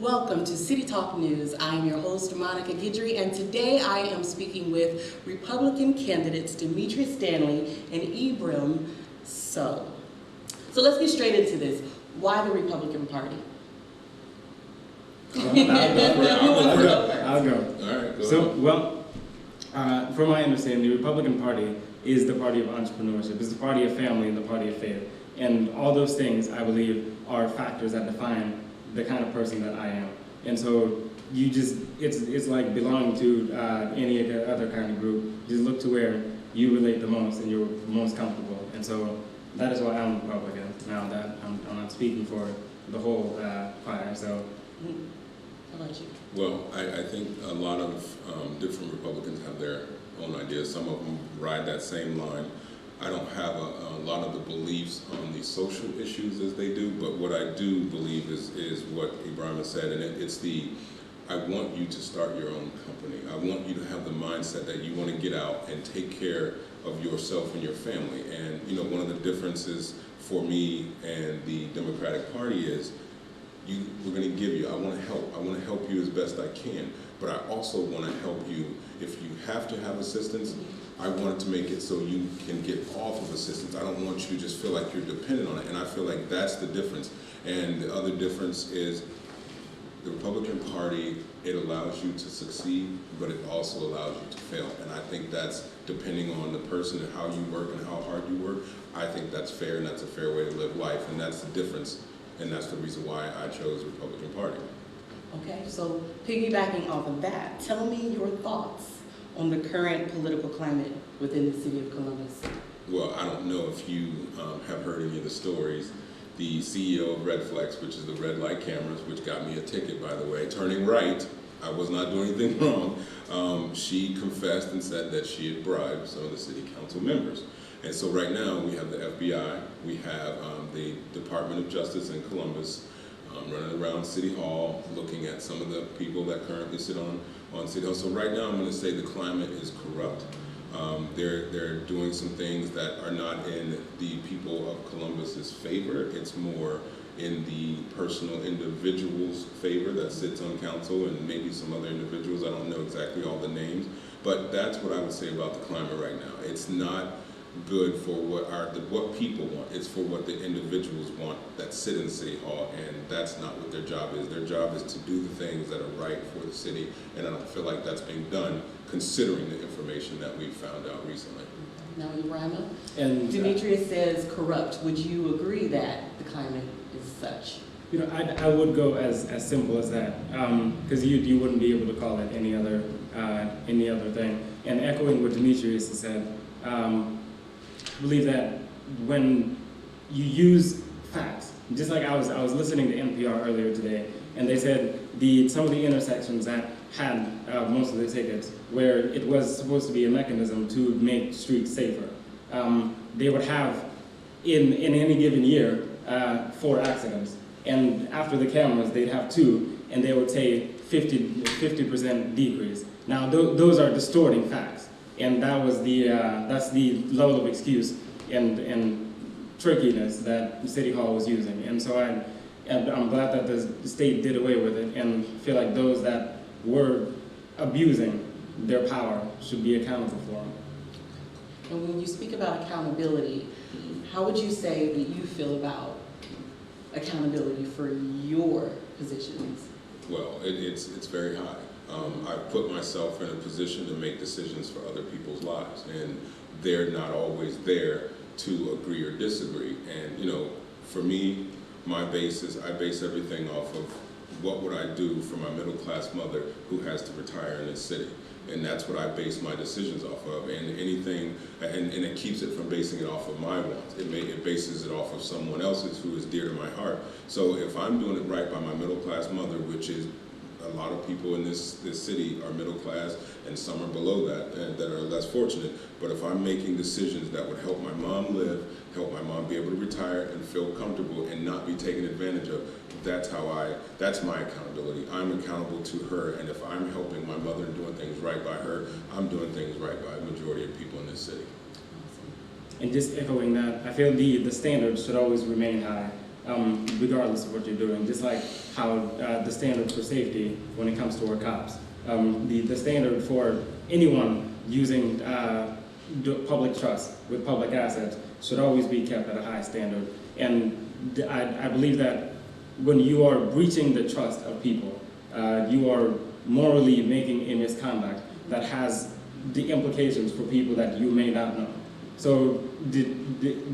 Welcome to City Talk News. I am your host, Monica Guidry, and today I am speaking with Republican candidates Dimitrious Stanley and Ibrahim. So let's get straight into this. Why the Republican Party? I'll go. All right, go So, ahead. from my understanding, the Republican Party is the party of entrepreneurship. It's the party of family and the party of faith. And all those things, I believe, are factors that define the kind of person that I am. And so you just, it's like belonging to any other kind of group. Just look to where you relate the most and you're most comfortable. And so that is why I'm Republican, now that I'm not speaking for the whole choir. So. How about you? Well, I think a lot of different Republicans have their own ideas. Some of them ride that same line. I don't have a lot of the beliefs on the social issues as they do, but what I do believe is what Ibrahim said, and it's I want you to start your own company. I want you to have the mindset that you want to get out and take care of yourself and your family. And you know, one of the differences for me and the Democratic Party is we're going to give you, I want to help. I want to help you as best I can, but I also want to help you if you have to have assistance. I want to make it so you can get off of assistance. I don't want you to just feel like you're dependent on it, and I feel like that's the difference. And the other difference is the Republican Party, it allows you to succeed, but it also allows you to fail. And I think that's depending on the person and how you work and how hard you work. I think that's fair, and that's a fair way to live life, and that's the difference. And that's the reason why I chose the Republican Party. Okay, so piggybacking off of that, tell me your thoughts on the current political climate within the city of Columbus. Well, I don't know if you have heard any of the stories. The CEO of Redflex, which is the red light cameras, which got me a ticket, by the way, turning right, I was not doing anything wrong. She confessed and said that she had bribed some of the city council members. And so right now we have the FBI, we have the Department of Justice in Columbus running around City Hall, looking at some of the people that currently sit on City Hall. So right now I'm going to say the climate is corrupt. They're doing some things that are not in the people of Columbus's favor. It's more in the personal individual's favor that sits on council and maybe some other individuals. I don't know exactly all the names, but that's what I would say about the climate right now. It's not good for what people want. It's for what the individuals want that sit in City Hall, and that's not what their job is. Their job is to do the things that are right for the city, and I don't feel like that's being done considering the information that we've found out recently. Now, Ibrahim, And Dimitrious says corrupt. Would you agree that the climate is such? you know, I would go as simple as that, because you wouldn't be able to call it any other thing. And echoing what Dimitrious said, I believe that when you use facts, just like I was listening to NPR earlier today, and they said some of the intersections that had most of the tickets, where it was supposed to be a mechanism to make streets safer, they would have in any given year 4 accidents, and after the cameras they'd have 2, and they would say 50% decrease. Now those are distorting facts. And that's the level of excuse and trickiness that City Hall was using. And so I'm glad that the state did away with it, and feel like those that were abusing their power should be accountable for them. And when you speak about accountability, how would you say that you feel about accountability for your positions? Well, it's very high. I've put myself in a position to make decisions for other people's lives, and they're not always there to agree or disagree. And you know, for me, I base everything off of what would I do for my middle-class mother who has to retire in this city. And that's what I base my decisions off of. And anything, and it keeps it from basing it off of my wants. It bases it off of someone else's who is dear to my heart. So if I'm doing it right by my middle-class mother, which is a lot of people in this city are middle class, and some are below that and that are less fortunate. But if I'm making decisions that would help my mom live, help my mom be able to retire and feel comfortable and not be taken advantage of, that's my accountability. I'm accountable to her, and if I'm helping my mother and doing things right by her, I'm doing things right by the majority of people in this city. And just echoing that, I feel the standards should always remain high. regardless of what you're doing. Just like how the standard for safety when it comes to our cops. The standard for anyone using public trust with public assets should always be kept at a high standard. And I believe that when you are breaching the trust of people, you are morally making a misconduct that has the implications for people that you may not know. So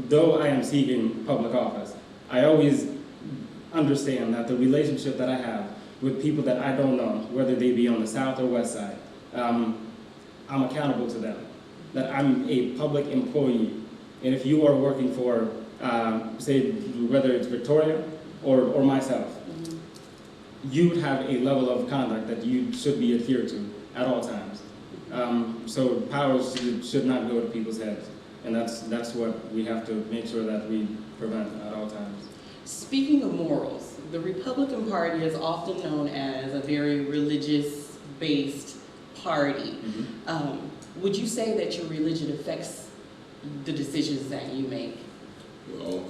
though I am seeking public office, I always understand that the relationship that I have with people that I don't know, whether they be on the south or west side, I'm accountable to them. That I'm a public employee. And if you are working for, say, whether it's Victoria or myself, you have a level of conduct that you should be adhered to at all times. So powers should not go to people's heads. And that's what we have to make sure that we prevent at all times. Speaking of morals, the Republican Party is often known as a very religious-based party. Would you say that your religion affects the decisions that you make? Well,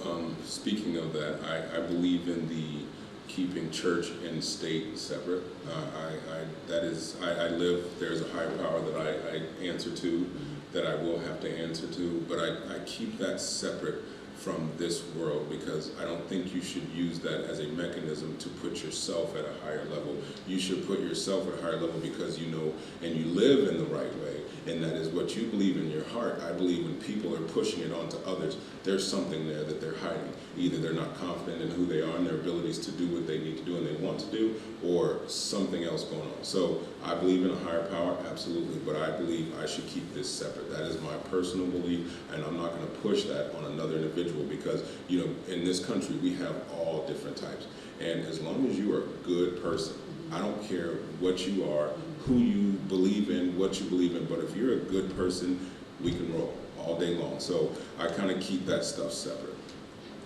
speaking of that, I believe in the keeping church and state separate. I live, there's a higher power that I answer to, that I will have to answer to, but I keep that separate from this world, because I don't think you should use that as a mechanism to put yourself at a higher level. You should put yourself at a higher level because you know and you live in the right way, and that is what you believe in your heart. I believe when people are pushing it onto others, there's something there that they're hiding. Either they're not confident in who they are and their abilities to do what they need to do and they want to do, or something else going on. So I believe in a higher power, absolutely, but I believe I should keep this separate. That is my personal belief, and I'm not going to push that on another individual, because, you know, in this country we have all different types, and as long as you are a good person, I don't care what you are, who you believe in, what you believe in, but if you're a good person, we can roll all day long. So I kind of keep that stuff separate.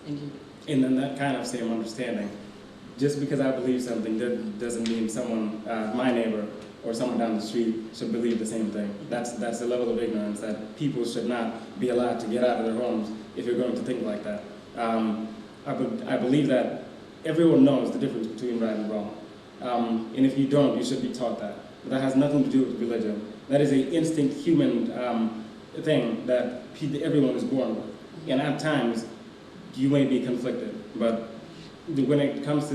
Thank you. And then that kind of same understanding, just because I believe something doesn't mean someone, my neighbor or someone down the street, should believe the same thing. That's a level of ignorance that people should not be allowed to get out of their homes if you're going to think like that. I believe that everyone knows the difference between right and wrong. And if you don't, you should be taught that. But that has nothing to do with religion. That is an instinct human thing that everyone is born with. And at times, you may be conflicted, but when it comes to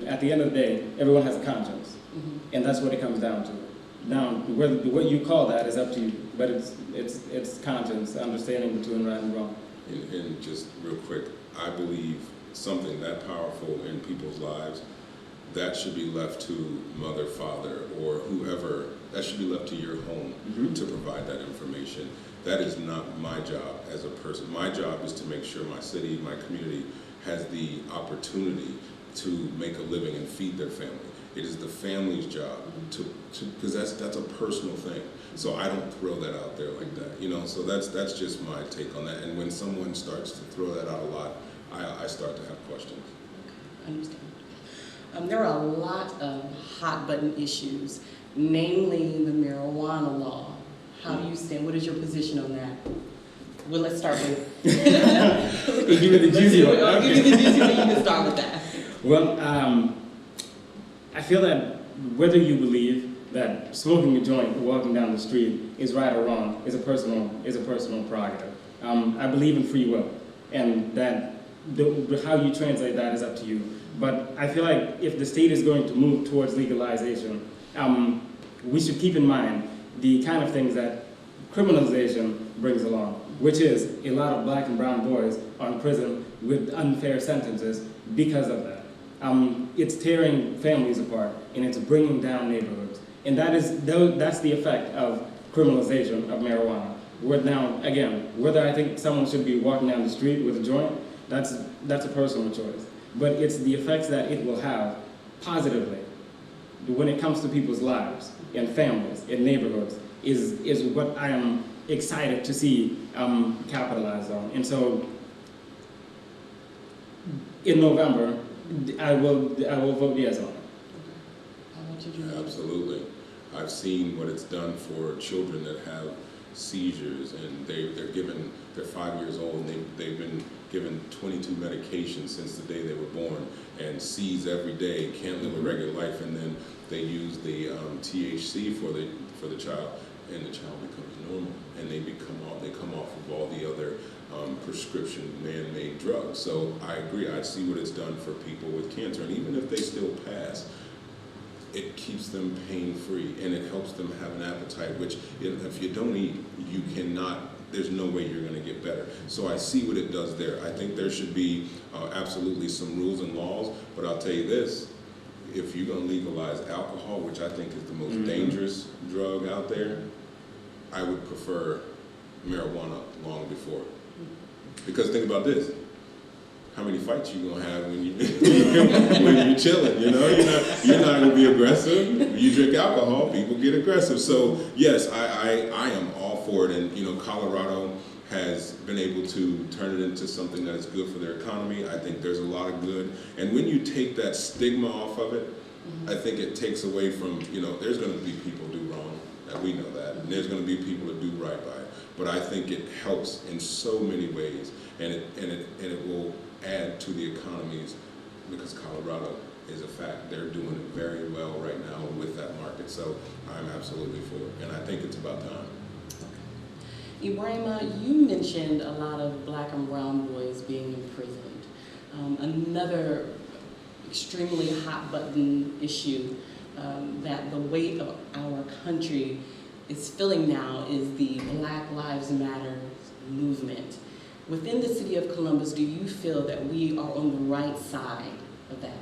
at the end of the day, everyone has a conscience. And that's what it comes down to. Now, what you call that is up to you, but it's conscience, understanding between right and wrong. And just real quick, I believe something that powerful in people's lives, that should be left to mother, father, or whoever. That should be left to your home to provide that information. That is not my job as a person. My job is to make sure my city, my community has the opportunity to make a living and feed their family. It is the family's job because that's a personal thing. So I don't throw that out there like that, you know. So that's just my take on that. And when someone starts to throw that out a lot, I start to have questions. Okay, I understand. There are a lot of hot button issues, namely the marijuana law. How do you stand? What is your position on that? Well, let's start with. Give me the juicy one. I'll give you the juicy one. You can start with that. Well, I feel that whether you believe that smoking a joint or walking down the street is right or wrong is a personal prerogative. I believe in free will, and that how you translate that is up to you. But I feel like if the state is going to move towards legalization, we should keep in mind the kind of things that criminalization brings along, which is a lot of black and brown boys are in prison with unfair sentences because of that. It's tearing families apart, and it's bringing down neighborhoods. And that's the effect of criminalization of marijuana. Now, again, whether I think someone should be walking down the street with a joint, that's a personal choice. But it's the effects that it will have positively when it comes to people's lives and families and neighborhoods is what I am excited to see capitalized on. And so in November, I will vote yes on it. How about you, Julie? Absolutely. I've seen what it's done for children that have seizures, and they're 5 years old, and they've been given 22 medications since the day they were born, and seize every day, can't live a regular life, and then they use the THC for the child, and the child becomes normal, and they come off of all the other prescription man-made drugs. So I agree. I see what it's done for people with cancer, and even if they still pass, it keeps them pain-free, and it helps them have an appetite, which if you don't eat, you cannot, there's no way you're going to get better. So I see what it does there. I think there should be absolutely some rules and laws, but I'll tell you this, if you're going to legalize alcohol, which I think is the most dangerous drug out there, I would prefer marijuana long before. Because think about this. How many fights you gonna have when you're chilling? You know, you're not gonna be aggressive. You drink alcohol, people get aggressive. So yes, I am all for it. And Colorado has been able to turn it into something that is good for their economy. I think there's a lot of good. And when you take that stigma off of it, I think it takes away from there's gonna be people do wrong. We know that. And there's gonna be people that do right by it. But I think it helps in so many ways, and it will add to the economies, because Colorado is a fact. They're doing it very well right now with that market. So I'm absolutely for it, and I think it's about time. Okay. Ibrahim, you mentioned a lot of black and brown boys being imprisoned. Another extremely hot button issue that the weight of our country is feeling now is the Black Lives Matter movement. Within the city of Columbus, do you feel that we are on the right side of that?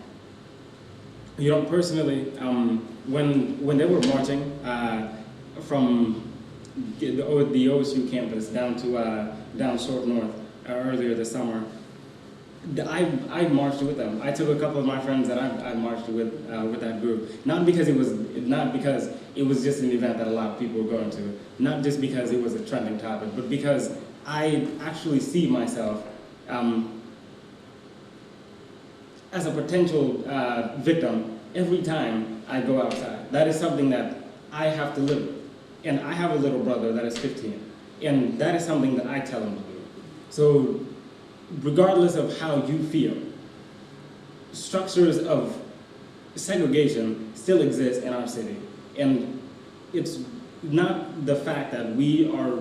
Personally, when they were marching from the OSU campus down Short North earlier this summer, I marched with them. I took a couple of my friends that I marched with that group. Not because it was just an event that a lot of people were going to. Not just because it was a trending topic, but because I actually see myself as a potential victim every time I go outside. That is something that I have to live with. And I have a little brother that is 15. And that is something that I tell him to do. So regardless of how you feel, structures of segregation still exist in our city. And it's not the fact that we are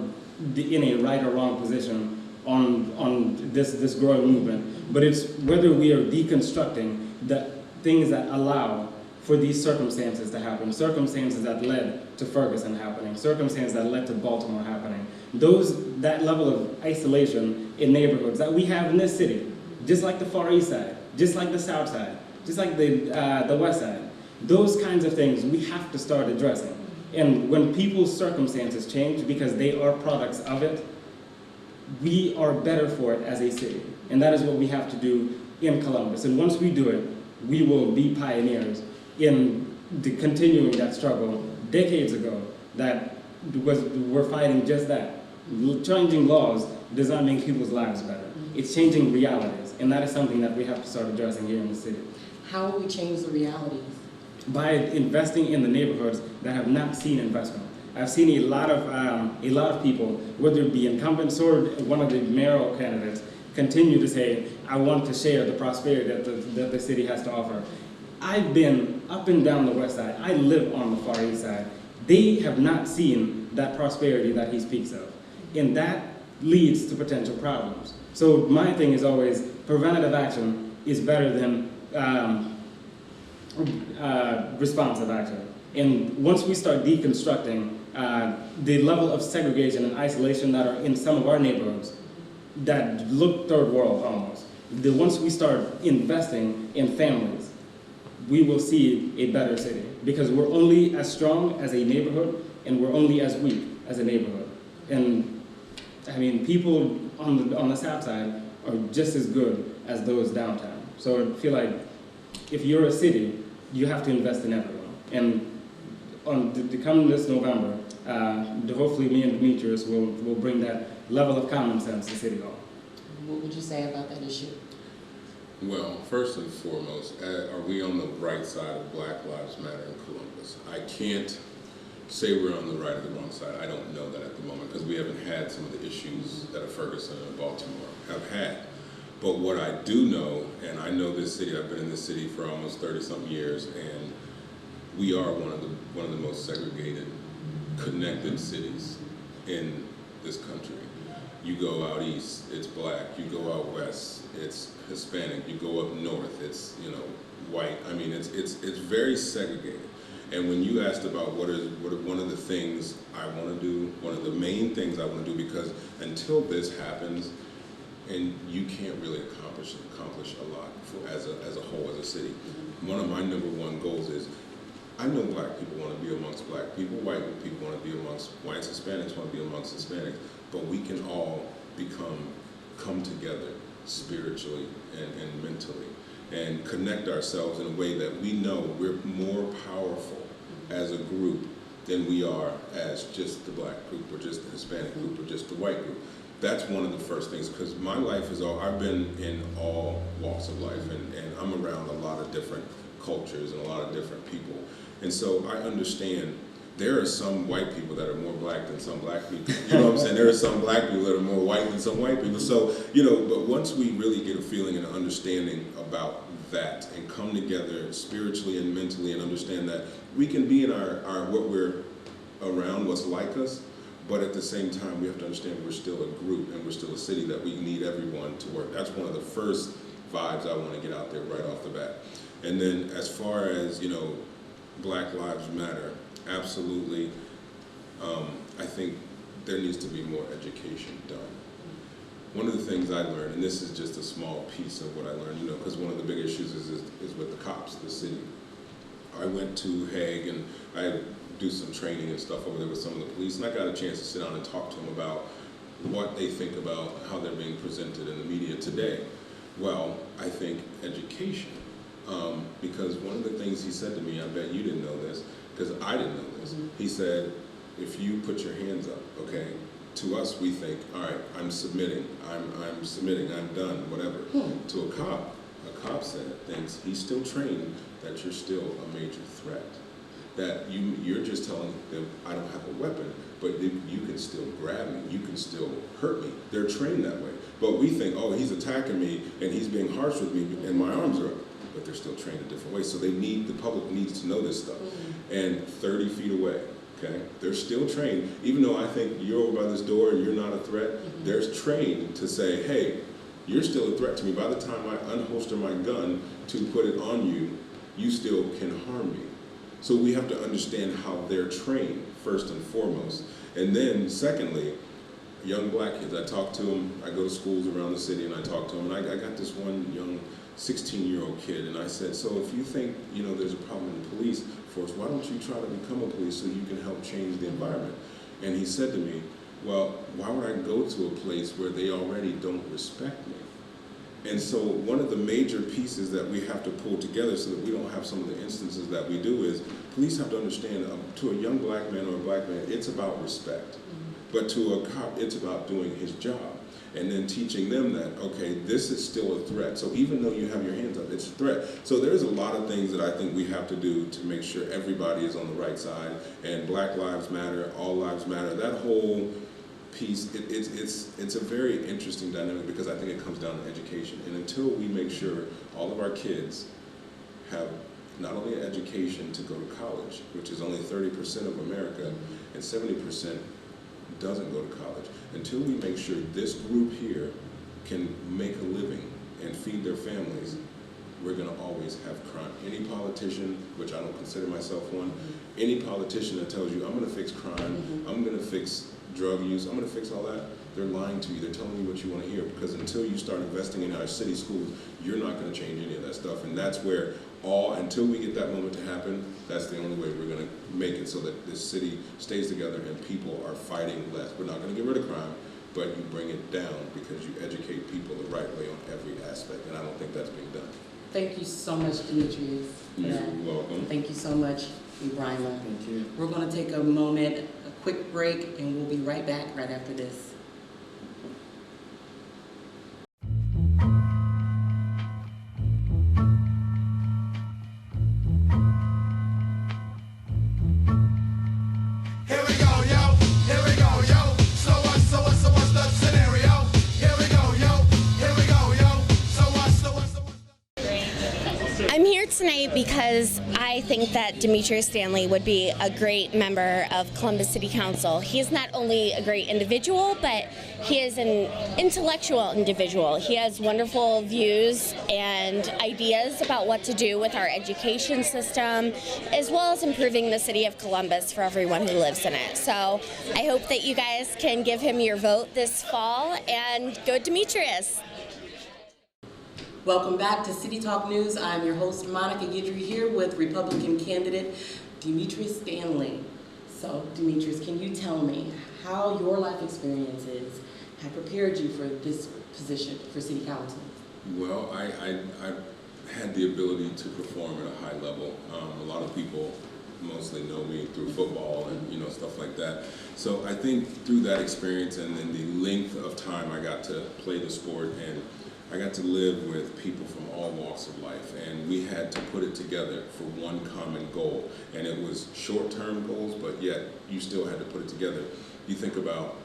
in a right or wrong position on this growing movement, but it's whether we are deconstructing the things that allow for these circumstances to happen, circumstances that led to Ferguson happening, circumstances that led to Baltimore happening. That level of isolation in neighborhoods that we have in this city, just like the Far East Side, just like the South Side, just like the West Side, those kinds of things we have to start addressing. And when people's circumstances change because they are products of it, we are better for it as a city. And that is what we have to do in Columbus. And once we do it, we will be pioneers in continuing that struggle decades ago that we're fighting just that. Changing laws does not make people's lives better. It's changing realities. And that is something that we have to start addressing here in the city. How will we change the realities? By investing in the neighborhoods that have not seen investment. I've seen a lot of people, whether it be incumbents or one of the mayoral candidates, continue to say, I want to share the prosperity that the city has to offer. I've been up and down the West Side. I live on the Far East Side. They have not seen that prosperity that he speaks of. And that leads to potential problems. So my thing is always, preventative action is better than responsive action. And once we start deconstructing the level of segregation and isolation that are in some of our neighborhoods that look third world almost, once we start investing in families, we will see a better city, because we're only as strong as a neighborhood and we're only as weak as a neighborhood. And I mean, people on the South Side are just as good as those downtown. So I feel like if you're a city, you have to invest in everyone. And to come this November, hopefully me and Dimitrious will bring that level of common sense to City Hall. What would you say about that issue? Well, first and foremost, are we on the right side of Black Lives Matter in Columbus? I can't say we're on the right or the wrong side. I don't know that at the moment because we haven't had some of the issues that Ferguson and Baltimore have had. But what I do know, and I know this city, I've been in this city for almost 30-something years, and we are one of the most segregated, connected cities in this country. You go out east, it's black. You go out west, it's Hispanic. You go up north, it's white. I mean, it's very segregated. And when you asked about what are one of the things I want to do, one of the main things I want to do, because until this happens, and you can't really accomplish a lot as a whole, as a city. One of my number one goals is, I know black people want to be amongst black people, white people want to be amongst whites, Hispanics want to be amongst Hispanics, but we can all come together spiritually and mentally and connect ourselves in a way that we know we're more powerful as a group than we are as just the black group or just the Hispanic group or just the white group. That's one of the first things, because my life I've been in all walks of life, and I'm around a lot of different cultures and a lot of different people. And so I understand there are some white people that are more black than some black people. You know what I'm saying? There are some black people that are more white than some white people. So, but once we really get a feeling and an understanding about that and come together spiritually and mentally and understand that we can be in our what we're around, what's like us, but at the same time, we have to understand we're still a group and we're still a city that we need everyone to work. That's one of the first vibes I want to get out there right off the bat. And then as far as, Black Lives Matter, absolutely, I think there needs to be more education done. One of the things I learned, and this is just a small piece of what I learned, because one of the big issues is with the cops, the city. I went to Hague and I do some training and stuff over there with some of the police, and I got a chance to sit down and talk to them about what they think about how they're being presented in the media today. Well, I think education, because one of the things he said to me, I bet you didn't know this, because I didn't know this. He said, if you put your hands up, okay, to us we think, all right, I'm submitting, I'm done, whatever. To a cop thinks he's still trained that you're still a major threat. That you're just telling them, I don't have a weapon, but you can still grab me, you can still hurt me. They're trained that way. But we think, oh, he's attacking me and he's being harsh with me and my arms are up. But they're still trained a different way. So the public needs to know this stuff. And 30 feet away, okay, they're still trained. Even though I think you're over by this door and you're not a threat, they're trained to say, hey, you're still a threat to me. By the time I unholster my gun to put it on you, you still can harm me. So we have to understand how they're trained, first and foremost. And then, secondly, young black kids, I talk to them, I go to schools around the city and I talk to them, and I got this one young 16-year-old kid, and I said, so if you think, there's a problem in the police force, why don't you try to become a police so you can help change the environment? And he said to me, well, why would I go to a place where they already don't respect me? And so one of the major pieces that we have to pull together so that we don't have some of the instances that we do is police have to understand to a young black man or a black man, it's about respect. But to a cop, it's about doing his job. And then teaching them that, okay, this is still a threat. So even though you have your hands up, it's a threat. So there's a lot of things that I think we have to do to make sure everybody is on the right side. And Black Lives Matter, All Lives Matter, that whole piece, it's a very interesting dynamic because I think it comes down to education. And until we make sure all of our kids have not only an education to go to college, which is only 30% of America, and 70% doesn't go to college, until we make sure this group here can make a living and feed their families, we're going to always have crime. Any politician, which I don't consider myself one, any politician that tells you, I'm going to fix crime, I'm going to fix drug use, I'm going to fix all that, they're lying to you. They're telling you what you want to hear, because until you start investing in our city schools, you're not going to change any of that stuff. And that's where until we get that moment to happen, that's the only way we're going to make it so that this city stays together and people are fighting less. We're not going to get rid of crime, but you bring it down because you educate people the right way on every aspect. And I don't think that's being done. Thank you so much, Dimitrious. You're welcome. Thank you so much, Ibrahim. Thank you. We're going to take a moment, a quick break, and we'll be right back right after this. I'm here tonight because I think that Dimitrious Stanley would be a great member of Columbus City Council. He is not only a great individual, but he is an intellectual individual. He has wonderful views and ideas about what to do with our education system, as well as improving the city of Columbus for everyone who lives in it. So I hope that you guys can give him your vote this fall and go Dimitrious. Welcome back to City Talk News. I'm your host, Monica Guidry, here with Republican candidate Dimitrious Stanley. So, Dimitrious, can you tell me how your life experiences have prepared you for this position for City Council? Well, I had the ability to perform at a high level. A lot of people mostly know me through football and stuff like that. So I think through that experience and then the length of time I got to play the sport, and I got to live with people from all walks of life, and we had to put it together for one common goal. And it was short-term goals, but yet you still had to put it together. You think about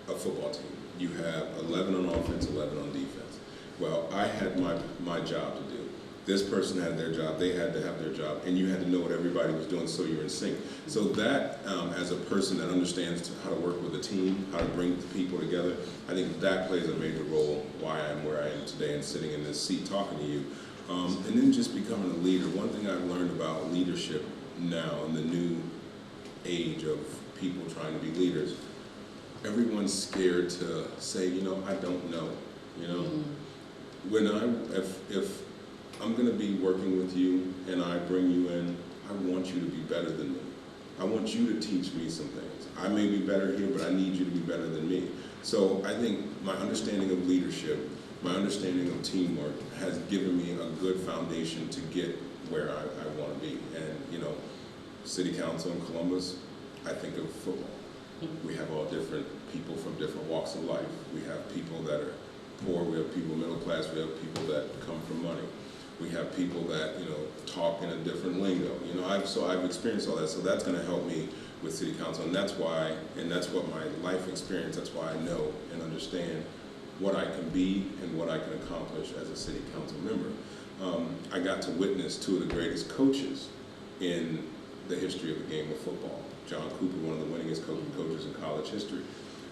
a football team. You have 11 on offense, 11 on defense. Well, I had my job to do. This person had their job, they had to have their job, and you had to know what everybody was doing so you're in sync. So that, as a person that understands how to work with a team, how to bring people together, I think that plays a major role why I'm where I am today and sitting in this seat talking to you. And then just becoming a leader. One thing I've learned about leadership now in the new age of people trying to be leaders, everyone's scared to say, I don't know, If I'm going to be working with you and I bring you in, I want you to be better than me. I want you to teach me some things. I may be better here, but I need you to be better than me. So I think my understanding of leadership, my understanding of teamwork has given me a good foundation to get where I want to be. And, City Council in Columbus, I think of football. We have all different people from different walks of life. We have people that are poor, we have people middle class, we have people that come from money. We have people that, talk in a different lingo. I've experienced all that, so that's going to help me with City Council, and that's what my life experience, that's why I know and understand what I can be and what I can accomplish as a City Council member. I got to witness two of the greatest coaches in the history of the game of football. John Cooper, one of the winningest coaches in college history.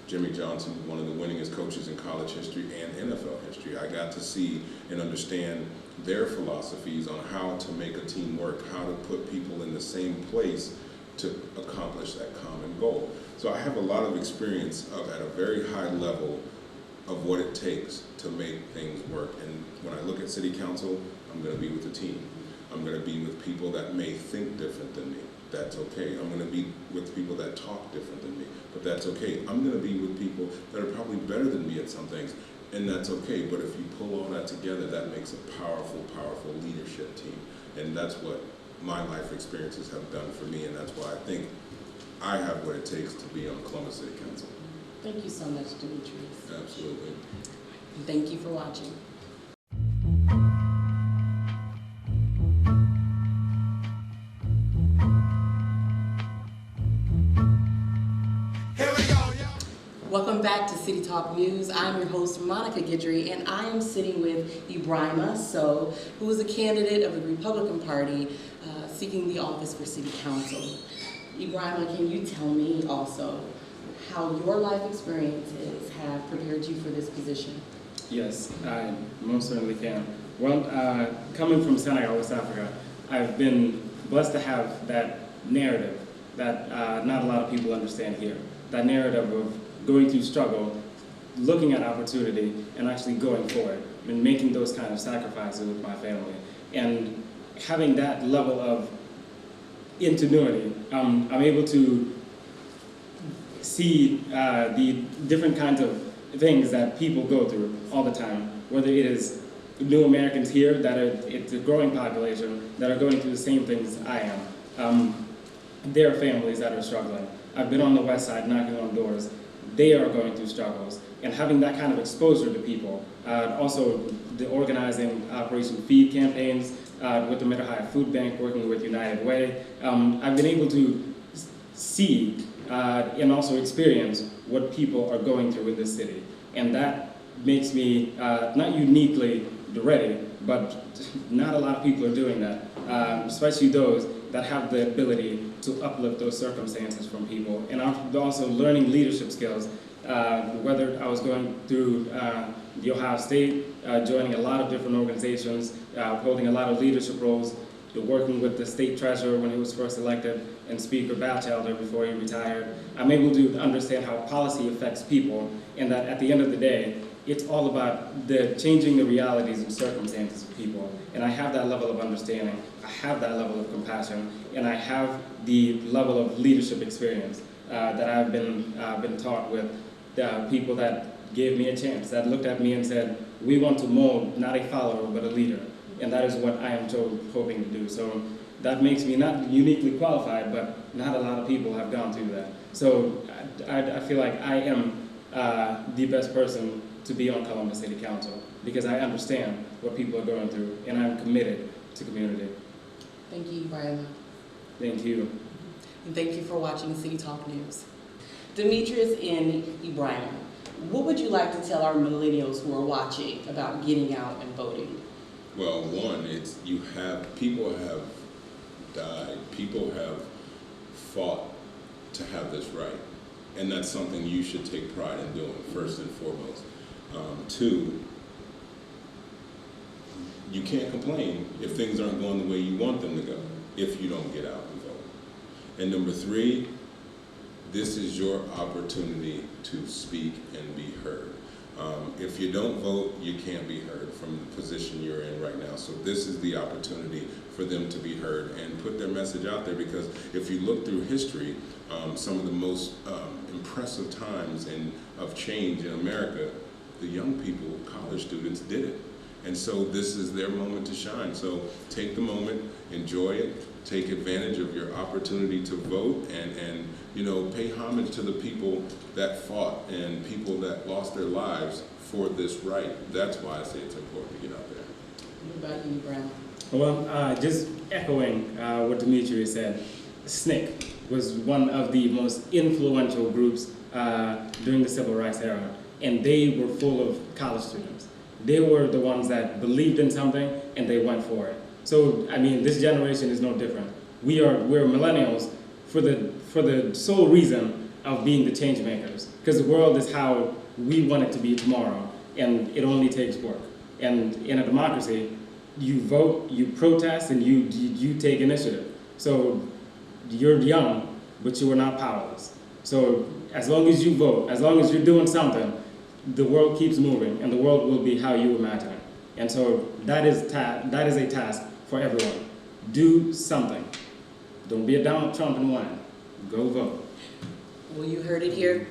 Jimmy Johnson, one of the winningest coaches in college history and NFL history. I got to see and understand their philosophies on how to make a team work, how to put people in the same place to accomplish that common goal. So I have a lot of experience at a very high level of what it takes to make things work. And when I look at City Council, I'm going to be with a team. I'm going to be with people that may think different than me. That's okay. I'm going to be with people that talk different than me, but that's okay. I'm going to be with people that are probably better than me at some things, and that's okay. But if you pull all that together, that makes a powerful, powerful leadership team. And that's what my life experiences have done for me, and that's why I think I have what it takes to be on Columbus City Council. Thank you so much, Dimitrious. Absolutely. Thank you for watching. Welcome back to City Talk News. I'm your host, Monica Guidry, and I am sitting with Ibrahim, who is a candidate of the Republican Party seeking the office for City Council. Ibrahim, can you tell me also how your life experiences have prepared you for this position? Yes, I most certainly can. Well, coming from Senegal, West Africa, I've been blessed to have that narrative that not a lot of people understand here. That narrative of going through struggle, looking at opportunity, and actually going for it, and making those kind of sacrifices with my family. And having that level of ingenuity, I'm able to see the different kinds of things that people go through all the time, whether it is new Americans here, it's a growing population, that are going through the same things I am. There are families that are struggling. I've been on the West Side knocking on doors. They are going through struggles, and having that kind of exposure to people. Also, the organizing Operation Feed campaigns with the Mid-Ohio Food Bank, working with United Way. I've been able to see and also experience what people are going through in this city, and that makes me not uniquely ready, but not a lot of people are doing that, especially those that have the ability to uplift those circumstances from people. And I'm also learning leadership skills, whether I was going through the Ohio State, joining a lot of different organizations, holding a lot of leadership roles, working with the state treasurer when he was first elected, and Speaker Batchelder before he retired. I'm able to understand how policy affects people, and that at the end of the day, it's all about changing the realities and circumstances of people. And I have that level of understanding, I have that level of compassion, and I have the level of leadership experience that I've been taught with people that gave me a chance, that looked at me and said, we want to mold not a follower, but a leader. And that is what I am hoping to do. So that makes me not uniquely qualified, but not a lot of people have gone through that. So I feel like I am the best person to be on Columbus City Council because I understand what people are going through and I'm committed to community. Thank you, Ibrahim. Thank you. And thank you for watching City Talk News. Dimitrious and Ibrahim, what would you like to tell our millennials who are watching about getting out and voting? Well, one, people have died, people have fought to have this right. And that's something you should take pride in doing, first and foremost. Two, you can't complain if things aren't going the way you want them to go, if you don't get out and vote. And number three, this is your opportunity to speak and be heard. If you don't vote, you can't be heard from the position you're in right now. So this is the opportunity for them to be heard and put their message out there, because if you look through history, some of the most impressive times of change in America, the young people, college students, did it. And so this is their moment to shine. So take the moment, enjoy it, take advantage of your opportunity to vote, and pay homage to the people that fought and people that lost their lives for this right. That's why I say it's important to get out there. What about you, Brown? Well, just echoing what Dimitrious said, SNCC was one of the most influential groups during the Civil Rights era, and they were full of college students. They were the ones that believed in something and they went for it. So, I mean, this generation is no different. We're millennials for the sole reason of being the change makers, because the world is how we want it to be tomorrow, and it only takes work. And in a democracy, you vote, you protest, and you take initiative. So you're young, but you are not powerless. So as long as you vote, as long as you're doing something, the world keeps moving, and the world will be how you imagine it. And so that is a task for everyone. Do something. Don't be a Donald Trump and whine. Go vote. Well, you heard it here.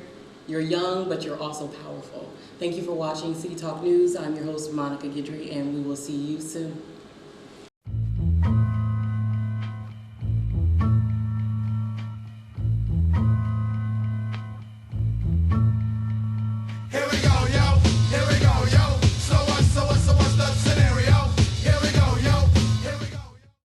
You're young, but you're also powerful. Thank you for watching City Talk News. I'm your host, Monica Guidry, and we will see you soon.